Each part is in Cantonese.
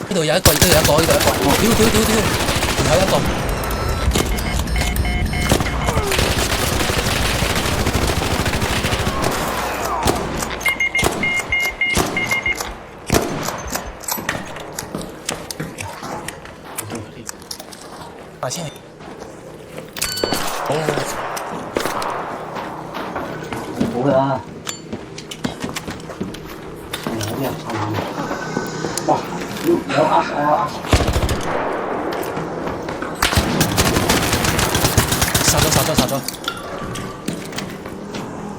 呢度有一個，呢度有一個，呢度有一個，屌！仲有一個。下先。好。冇啦。哇！有壓我。殺咗。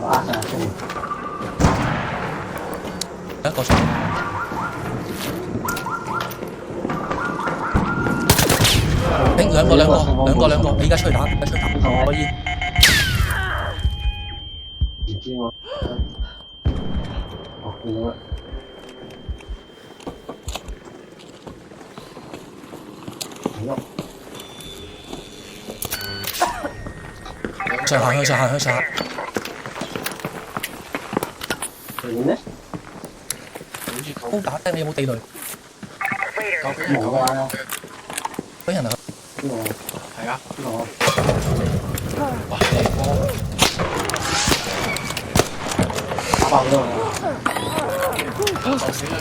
我壓上先。有一個咗。兩個，你而家出去打，可以。唔知我。哦，見到啦。向上。你呢？高打低，你有冇地雷？冇啊。俾人啊！邊個？係啊。邊個？哇！你波打爆咗我。就死啦！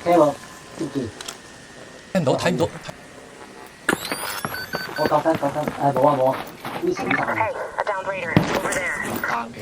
聽我接住。聽唔到，睇唔到。我救生，冇啊，呢死晒。單嘅。